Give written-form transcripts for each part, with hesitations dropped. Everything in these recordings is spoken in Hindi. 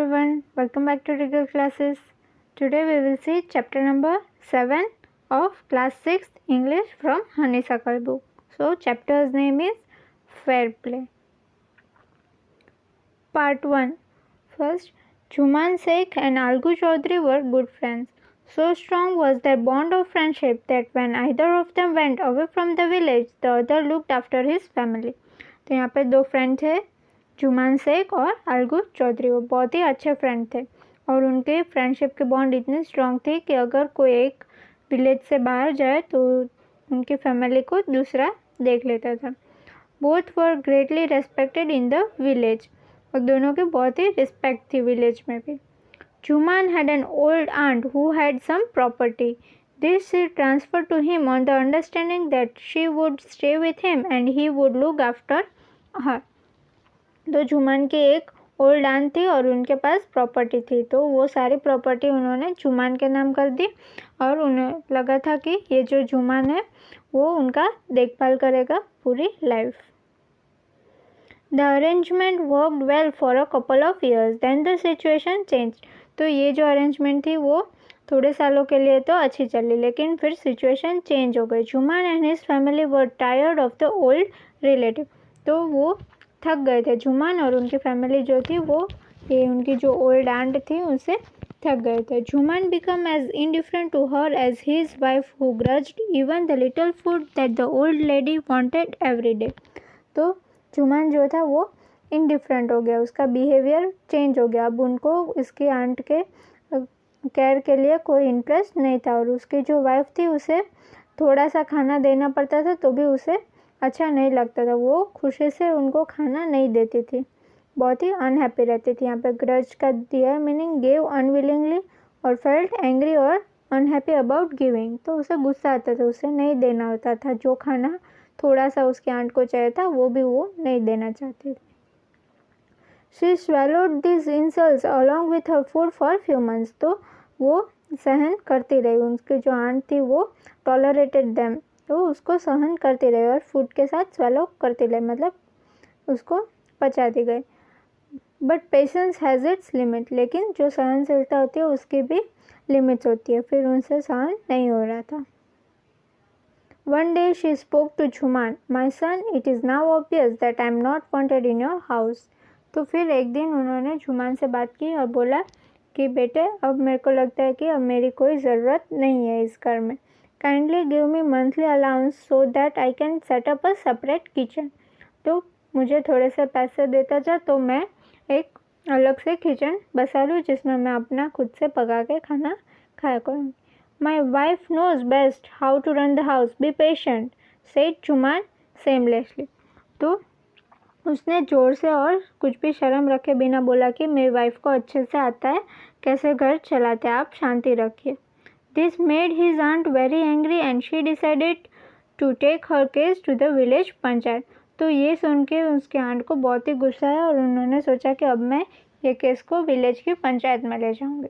everyone, welcome back to Regal Classes. Today we will see chapter number 7 of class 6 English from Honeysuckle book. So chapter's name is Fair Play. Part 1. First, Juman Sheikh and Algu Chaudhary were good friends. So strong was their bond of friendship that when either of them went away from the village, the other looked after his family. तो यहाँ पे दो फ्रेंड थे, जुमान शेख और अलगू चौधरी. वो बहुत ही अच्छे फ्रेंड थे और उनके फ्रेंडशिप की बॉन्ड इतनी स्ट्रॉन्ग थी कि अगर कोई एक विलेज से बाहर जाए तो उनकी फैमिली को दूसरा देख लेता था. Both were greatly respected in the village और दोनों की बहुत ही रिस्पेक्ट थी विलेज में भी. Jumman had an old aunt who had some property. This she transferred to him on the understanding that she would stay with him and he would look after her. तो जुमान की एक ओल्ड आंट थी और उनके पास प्रॉपर्टी थी, तो वो सारी प्रॉपर्टी उन्होंने जुमान के नाम कर दी और उन्हें लगा था कि ये जो जुमान है वो उनका देखभाल करेगा पूरी life. The arrangement worked well for a couple of years, then the situation change. तो ये जो अरेंजमेंट थी वो थोड़े सालों के लिए तो अच्छी चली, लेकिन फिर सिचुएशन चेंज हो गई. Jumman and his family were tired of the old relative. तो वो थक गए थे. जुमान और उनकी फैमिली जो थी वो ये उनकी जो ओल्ड आंट थी उससे थक गए थे. Jumman become as indifferent to her as his wife who grudged even the little food that the old lady wanted every day. तो जुमान जो था वो इंडिफरेंट हो गया, उसका बिहेवियर चेंज हो गया. अब उनको इसकी आंट के केयर के लिए कोई इंटरेस्ट नहीं था और उसकी जो वाइफ थी उसे थोड़ा सा खाना देना पड़ता था तो भी उसे अच्छा नहीं लगता था. वो खुशी से उनको खाना नहीं देती थी, बहुत ही अनहैप्पी रहती थी. यहाँ पे ग्रज का दिया मीनिंग गिव अनविलिंगली और फेल्ट एंग्री और अनहैप्पी अबाउट गिविंग. तो उसे गुस्सा आता था, उसे नहीं देना होता था. जो खाना थोड़ा सा उसकी आंट को चाहिए था वो भी वो नहीं देना चाहती थी. She swallowed these insults along with her food for few months. तो वो सहन करती रही, उनकी जो आंट थी वो टॉलरेटेड देम, तो उसको सहन करती रही और फूड के साथ swallow करती रही, मतलब उसको पचाती गई. But patience has its limit. लेकिन जो सहनशीलता होती है उसकी भी लिमिट्स होती है. फिर उनसे सहन नहीं हो रहा था. One day she spoke to Juman, "My son, it is now obvious that I am not wanted in your house." तो फिर एक दिन उन्होंने जुमान से बात की और बोला कि बेटे अब मेरे को लगता है कि अब मेरी कोई ज़रूरत नहीं है इस घर में. Kindly give me monthly allowance so that I can set up a separate kitchen. तो मुझे थोड़े से पैसे देता जा तो मैं एक अलग से किचन बसा लूँ जिसमें मैं अपना खुद से पका के खाना खाया करूँ. My wife knows best how to run the house, be patient, said Jumman shamelessly. तो उसने ज़ोर से और कुछ भी शर्म रखे बिना बोला कि मेरी वाइफ को अच्छे से आता है कैसे घर चलाते, आप शांति रखिए. This made his aunt very angry and she decided to take her case to the village panchayat. तो ये सुन के उसके आंट को बहुत ही गुस्सा है और उन्होंने सोचा कि अब मैं ये केस को विलेज की पंचायत में ले जाऊंगी.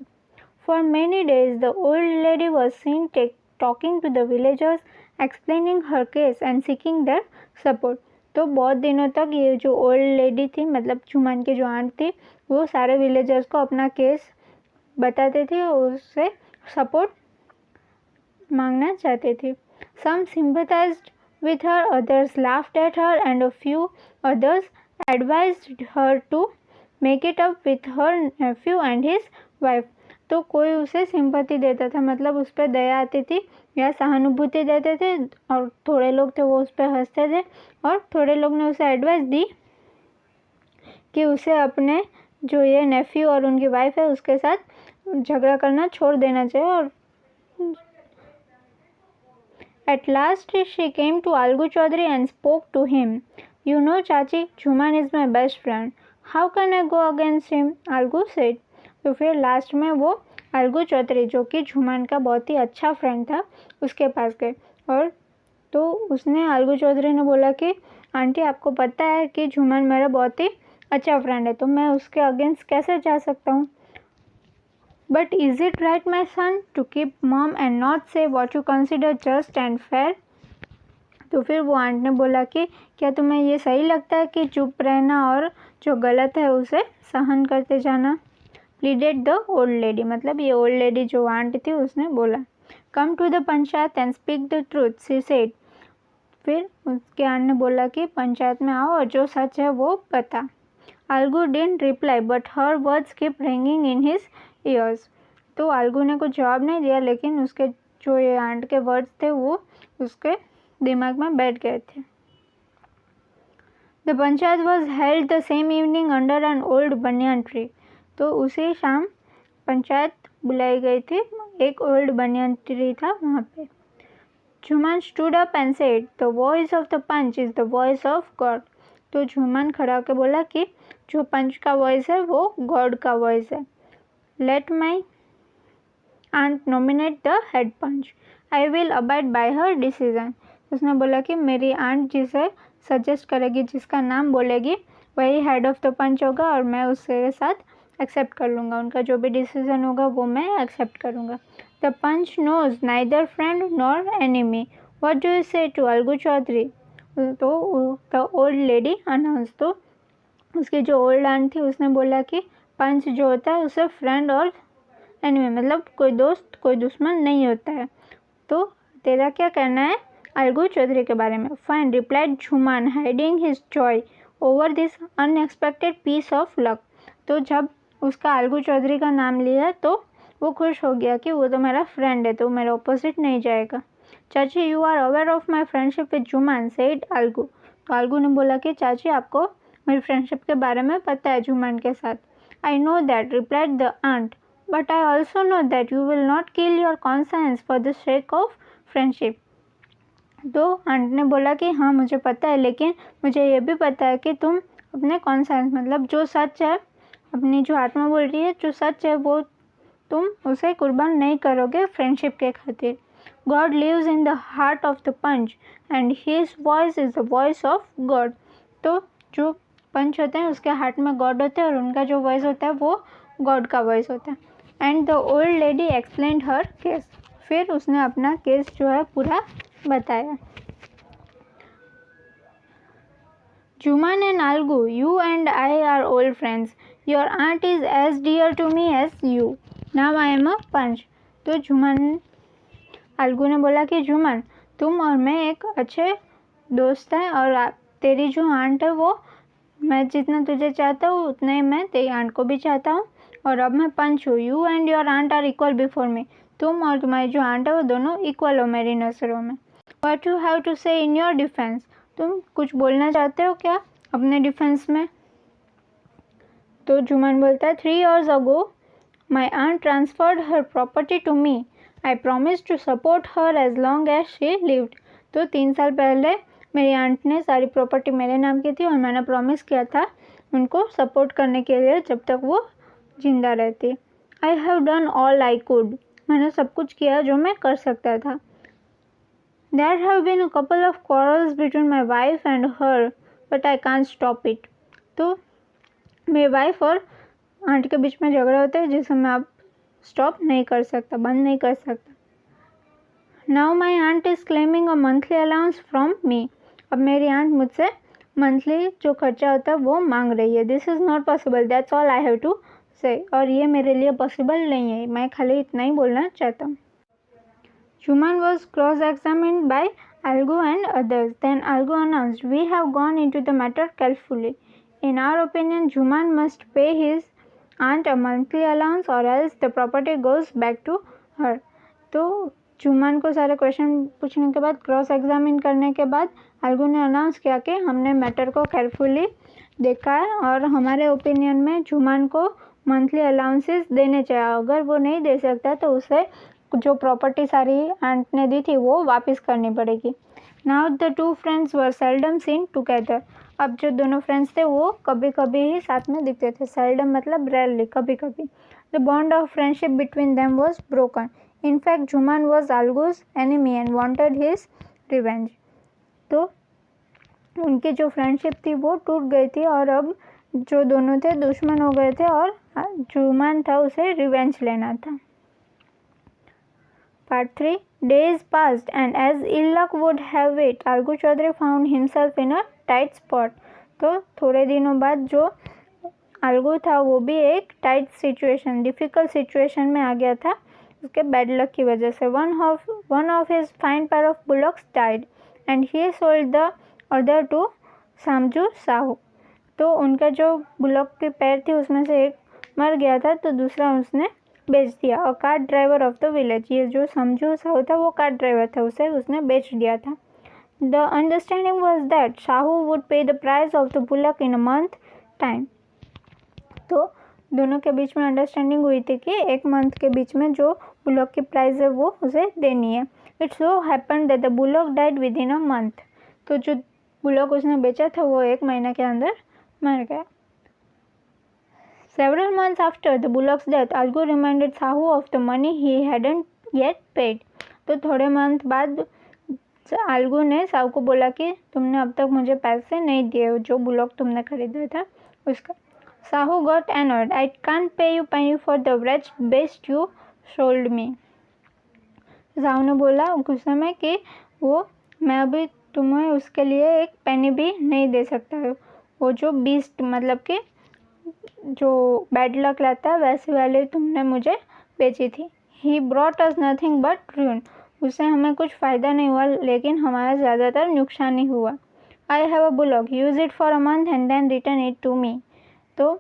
For many days the old lady was seen talking to the villagers, explaining her case and seeking their support. तो बहुत दिनों तक ये जो ओल्ड लेडी थी, मतलब जुमान की जो आंट थी, वो सारे विलेजर्स को अपना केस बताते थे और उससे सपोर्ट मांगना चाहती थी. सम सिंपथाइज्ड with her, others laughed at her and a few others advised her to make it up with her nephew and his wife. तो कोई उसे सिंपैथी देता था, मतलब उस पर दया आती थी या सहानुभूति देते थे, और थोड़े लोग थे वो उस पर हंसते थे और थोड़े लोग ने उसे एडवाइस दी कि उसे अपने जो ये नेफ्यू और उनकी वाइफ है उसके साथ झगड़ा करना छोड़ देना चाहिए. और At last she came to Algu Chaudhary and spoke to him. You know, Chachi, Juman is my best friend. How can I go against him? Algu said. तो फिर लास्ट में वो अलगू चौधरी जो कि जुमान का बहुत ही अच्छा फ्रेंड था उसके पास गए और तो उसने अलगू चौधरी ने बोला कि आंटी आपको पता है कि जुमान मेरा बहुत ही अच्छा फ्रेंड है, तो मैं उसके अगेंस्ट कैसे जा सकता हूँ. But is it right, my son, to keep mum and not say what you consider just and fair? तो फिर वो आंट ने बोला कि क्या तुम्हें ये सही लगता है कि चुप रहना और जो गलत है उसे सहन करते जाना. प्लीडेड द ओल्ड लेडी, मतलब ये ओल्ड लेडी जो आंट थी उसने बोला। Come to the panchayat and speak the truth, she said. फिर उसके आंट ने बोला कि पंचायत में आओ और जो सच है वो बता। Algu didn't reply but her words keep ringing in his years. तो अलगू ने कुछ जवाब नहीं दिया, लेकिन उसके जो ये आंट के वर्ड्स थे वो उसके दिमाग में बैठ गए थे। The panchayat was held the same evening under an old banyan tree. तो उसी शाम पंचायत बुलाई गई थी, एक ओल्ड बनियान ट्री था वहाँ पे। Jumman stood up and said the voice of the panch is the voice of God. तो झुमान खड़ा होकर बोला कि जो पंच का वॉइस है वो गॉड का वॉइस है। Let my aunt nominate the head panch, I will abide by her decision. उसने बोला कि मेरी आंट जिसे सजेस्ट करेगी, जिसका नाम बोलेगी, वही हेड ऑफ द पंच होगा और मैं उसके साथ एक्सेप्ट कर लूँगा, उनका जो भी डिसीजन होगा वो मैं एक्सेप्ट करूँगा। The panch knows neither friend nor enemy, what do you say to Algu Chaudhary. तो द ओल्ड लेडी अनाउंस। तो उसकी जो ओल्ड आंट थी उसने बोला कि पंच जो होता है उसे फ्रेंड और एनिमी, मतलब कोई दोस्त कोई दुश्मन नहीं होता है। तो तेरा क्या कहना है अलगू चौधरी के बारे में। Fine, replied Jumman hiding his joy over this unexpected piece of luck. तो जब उसका अलगू चौधरी का नाम लिया तो वो खुश हो गया कि वो तो मेरा फ्रेंड है, तो मेरा ऑपोजिट नहीं जाएगा। चाची, you are aware of my friendship with Jumman, said Algu. तो अलगू ने बोला कि चाची आपको मेरी फ्रेंडशिप के बारे में पता है झुमान के साथ। I know that, replied the aunt, but I also know that you will not kill your conscience for the sake of friendship. तो आंट ने बोला कि हाँ मुझे पता है, लेकिन मुझे ये भी पता है कि तुम अपने कॉन्साइंस, मतलब जो सच है, अपनी जो आत्मा बोल रही है, जो सच है वो तुम उसे कुर्बान नहीं करोगे फ्रेंडशिप के खातिर। God lives in the heart of the panch and his voice is the voice of God. तो जो पंच होते हैं उसके हार्ट में गॉड होते हैं और उनका जो वॉइस होता है वो गॉड का वॉइस होता है। And the old lady explained her case. फिर उसने अपना केस जो है पूरा बताया। Juman and Algu, you and I are old friends. Your aunt is as dear to me as you. Now I am a punch. तो जुमान अलगू ने बोला कि जुमान तुम और मैं एक अच्छे दोस्त हैं और तेरी जो आंट है वो मैं जितना तुझे चाहता हूँ उतना ही मैं तेरी आंट को भी चाहता हूँ और अब मैं पंच हूँ। You and your aunt are equal before me. तुम और तुम्हारी जो आंट है वो दोनों इक्वल हो मेरी नज़रों में। व्हाट यू हैव टू से इन योर डिफेंस, तुम कुछ बोलना चाहते हो क्या अपने डिफेंस में। तो जुमान बोलता है 3 years ago my aunt transferred her property to me. I promised to support her as long as she lived. तो 3 साल पहले मेरी आंट ने सारी प्रॉपर्टी मेरे नाम की थी और मैंने प्रॉमिस किया था उनको सपोर्ट करने के लिए जब तक वो जिंदा रहती। I have done all I could. मैंने सब कुछ किया जो मैं कर सकता था। There have been a couple of quarrels between my wife and her, but I can't stop it. तो मेरी वाइफ और आंटी के बीच में झगड़ा होता है जिसे मैं अब स्टॉप नहीं कर सकता, बंद नहीं कर सकता। Now my aunt is claiming a monthly allowance from me. अब मेरी आंट मुझसे मंथली जो खर्चा होता है वो मांग रही है। This is not possible. That's all I have to say. और ये मेरे लिए पॉसिबल नहीं है, मैं खाली इतना ही बोलना चाहता हूँ। Juman was cross-examined by Algu and others. Then Algu announced, "We have gone into the matter carefully. In our opinion, Juman must pay his aunt a monthly allowance or else the property goes back to her." तो जुमान को सारे क्वेश्चन पूछने के बाद, क्रॉस एग्जामिन करने के बाद अलगू ने अनाउंस किया कि हमने मैटर को केयरफुली देखा है और हमारे ओपिनियन में जुमान को मंथली अलाउंसेस देने चाहिए। अगर वो नहीं दे सकता तो उसे जो प्रॉपर्टी सारी आंट ने दी थी वो वापस करनी पड़ेगी। Now the 2 friends were seldom seen together. अब जो दोनों फ्रेंड्स थे वो कभी कभी ही साथ में दिखते थे। सेल्डम मतलब रेयरली, कभी कभी। The bond of friendship between them was broken. In fact Jumman was Algu's enemy and wanted his revenge. तो उनकी जो फ्रेंडशिप थी वो टूट गई थी और अब जो दोनों थे दुश्मन हो गए थे और जुमान था उसे रिवेंज लेना था। Part 3. Days passed and as ill luck would have it, Algu Chaudhary found himself in a tight spot. तो थोड़े दिनों बाद जो आल्गू था वो भी एक टाइट सिचुएशन, डिफ़िकल्ट सिचुएशन में आ गया था उसके बैड लक की वजह से। One of his fine pair of bullocks died and he sold the other two Samjhu Sahu. तो उनका जो बुलॉक की पैर थी उसमें से एक मर गया था तो दूसरा उसने बेच दिया। और cart driver of the village, ये जो समझू साहू था वो कार्ट ड्राइवर था, उसे उसने बेच दिया था। The understanding was that Sahu would pay the price of the bullock in a month time. तो दोनों के बीच में अंडरस्टैंडिंग हुई थी कि एक मंथ के बीच में जो बुलॉक की प्राइस है वो उसे देनी है। It so happened that the bullock died with in a month. तो जो बुलॉक उसने बेचा था वो एक महीने के अंदर मर गया। Several months after the bullock's death, Algu reminded Sahu of the money he hadn't yet paid. तो थोड़े मंथ बाद आल्गू ने साहू को बोला कि तुमने अब तक मुझे पैसे नहीं दिए जो बुलॉक तुमने खरीदा था उसका। Sahu got angered, I can't pay you penny for the wretched beast you sold me. Sahu ने बोला गुस्से में कि मैं अभी तुम्हें उसके लिए एक पेनी भी नहीं दे सकता हूँ। वो जो बीस्ट मतलब कि जो बैड लक लाता है वैसे वाले तुमने मुझे बेची थी। He brought us nothing but ruin. उससे हमें कुछ फ़ायदा नहीं हुआ लेकिन हमारा ज़्यादातर नुकसान ही हुआ। I have a bullock, use it for a month and then return it to me. तो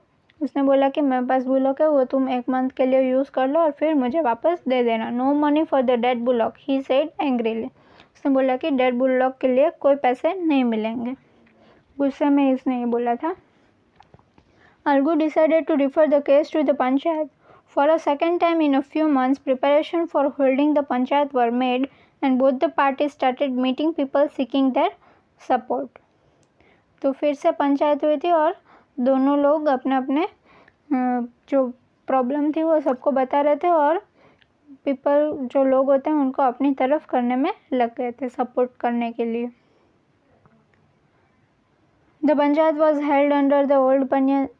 उसने बोला कि मेरे पास बुलॉक है, वो तुम एक मंथ के लिए यूज़ कर लो और फिर मुझे वापस दे देना. No money for the dead bullock, he said angrily. उसने बोला कि डेड बुलॉक के लिए कोई पैसे नहीं मिलेंगे. गुस्से में इसने ये बोला था. Algu decided to refer the case to the Panchayat. For a second time in a few months, preparations for holding the Panchayat were made and both the parties started meeting people seeking their support. तो फिर से पंचायत हुई थी और दोनों लोग अपने अपने जो प्रॉब्लम थी वो सबको बता रहे थे और पीपल जो लोग होते हैं उनको अपनी तरफ करने में लग गए थे, सपोर्ट करने के लिए. The panchayat was held under the old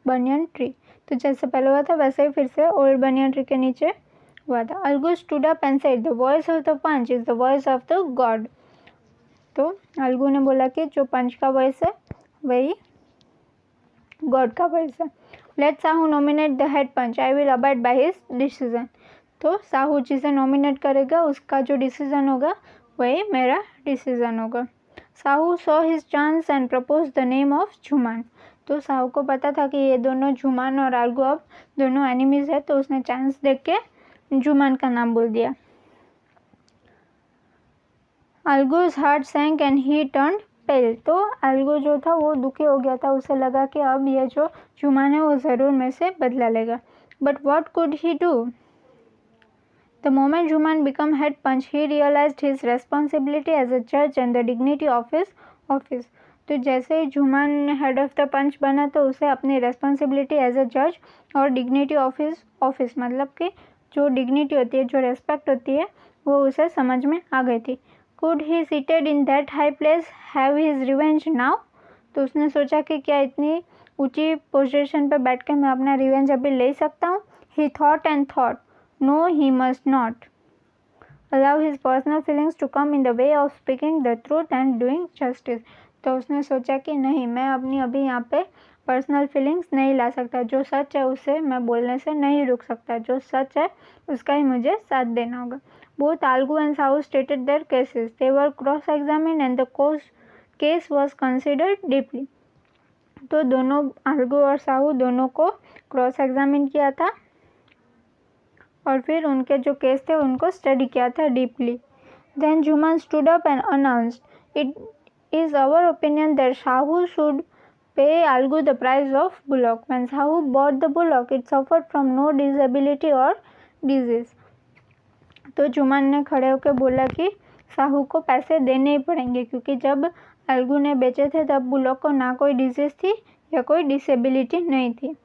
banyan tree. तो जैसे पहले हुआ था वैसे ही फिर से ओल्ड बनियन ट्री के नीचे हुआ था. Algu stood up and said the voice of the panch is the voice of the God. तो अलगू ने बोला कि जो पंच का वॉइस है वही गॉड का वॉइस है. Let Sahu nominate the head panch, I will abide by his decision. तो साहू जिसे नॉमिनेट करेगा उसका जो डिसीजन होगा वही मेरा डिसीजन होगा. Sahu saw his chance and propose the name of Jumman. तो साहू को पता था कि ये दोनों झुमान और आल्गू अब दोनों एनिमीज है तो उसने चांस देख के झुमान का नाम बोल दिया. आल्गूज हार्ट सैंक एंड ही टर्न्ड पेल. तो आल्गू जो था वो दुखी हो गया था, उसे लगा कि अब ये जो झुमान है वो ज़रूर मेरे से बदला लेगा. But what could he do? The moment Juman became head punch, he realized his responsibility as a judge and the dignity of his office. तो जैसे ही जुमान हेड ऑफ द पंच बना तो उसे अपनी रेस्पॉन्सिबिलिटी एज अ जज और डिग्निटी ऑफ हिज ऑफिस मतलब कि जो डिग्निटी होती है, जो रेस्पेक्ट होती है वो उसे समझ में आ गई थी. Could he seated in that high place have his revenge now. तो उसने सोचा कि क्या इतनी ऊंची पोजीशन पर बैठ के मैं अपना रिवेंज अभी ले सकता हूँ. ही thought and thought. No, he must not allow his personal feelings to come in the way of speaking the truth and doing justice. तो उसने सोचा कि नहीं, मैं अपनी अभी यहाँ पे पर्सनल फीलिंग्स नहीं ला सकता. जो सच है उसे मैं बोलने से नहीं रुक सकता. जो सच है उसका ही मुझे साथ देना होगा. Both Algu and Sahu stated their cases. They were cross-examined and the case was considered deeply. तो दोनों आल्गू और साहू दोनों को क्रॉस एग्जामिन किया था और फिर उनके जो केस थे उनको स्टडी किया था deeply. Then Jumman stood up and announced, it is our opinion that Sahu should pay Algu the price of bullock. When Sahu bought the bullock it suffered from no disability or disease. तो जुमान ने खड़े होकर बोला कि साहू को पैसे देने ही पड़ेंगे क्योंकि जब आल्गू ने बेचे थे तब बुलॉक को ना कोई डिजीज़ थी या कोई डिसेबिलिटी नहीं थी.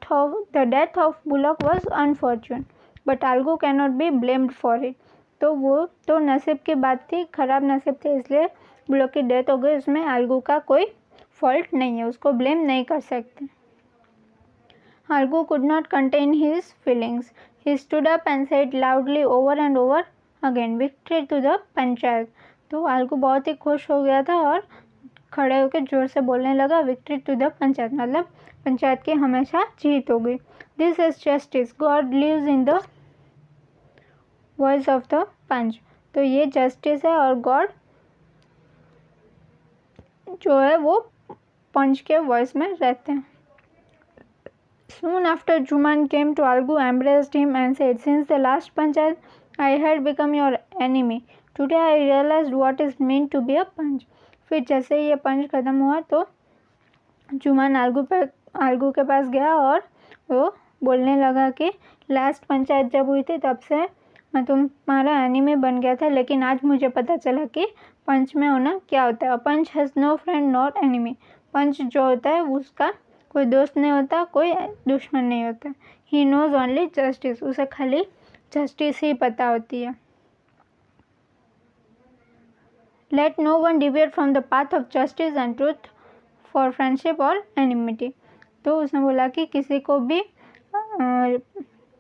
The death of Bullock was unfortunate, but Algu cannot be blamed for it. तो वो तो नसीब की बात थी, खराब नसीब थी, इसलिए बुलॉक की डेथ हो गई. उसमें आल्गू का कोई फॉल्ट नहीं है, उसको ब्लेम नहीं कर सकते. Algu could not contain his feelings. He stood up and said loudly over and over again, "Victory to the Panchayat." तो आल्गू बहुत ही खुश हो गया था और खड़े होकर जोर से बोलने लगा, विक्ट्री टू द पंचायत, मतलब पंचायत की हमेशा जीत हो गई। This is justice, God lives in the voice of the punch. तो ये जस्टिस है और गॉड जो है वो पंच के वॉइस में रहते हैं। Soon after, Juman came to Algu, embraced him and said, since the last panchayat, I had become your enemy. Today I realized what is meant to be a punch. फिर जैसे ये पंच खत्म हुआ तो जुमान आलगू के पास गया और वो बोलने लगा कि लास्ट पंचायत जब हुई थी तब से मैं तुम्हारा एनिमी बन गया था, लेकिन आज मुझे पता चला कि पंच में होना क्या होता है। Punch has no friend not enemy. Punch जो होता है उसका कोई दोस्त नहीं होता, कोई दुश्मन नहीं होता। ही नोज ओनली जस्टिस, उसे खाली जस्टिस ही पता होती है। Let no one deviate from the path of justice and truth for friendship और एनिमिटी। तो उसने बोला कि किसी को भी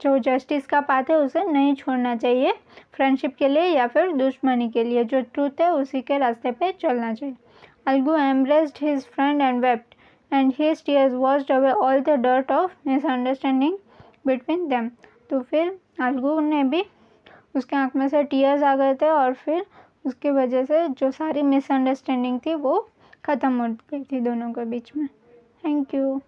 जो जस्टिस का पाथ है उसे नहीं छोड़ना चाहिए फ्रेंडशिप के लिए या फिर दुश्मनी के लिए। जो ट्रूथ है उसी के रास्ते पे चलना चाहिए। Algu embraced his friend and wept and his tears washed away all the dirt of misunderstanding between them। तो फिर अलगू ने भी, उसके आँख में से टीयर्स आ गए थे और फिर उसकी वजह से जो सारी मिसअंडरस्टैंडिंग थी वो ख़त्म हो गई थी दोनों के बीच में। Thank you.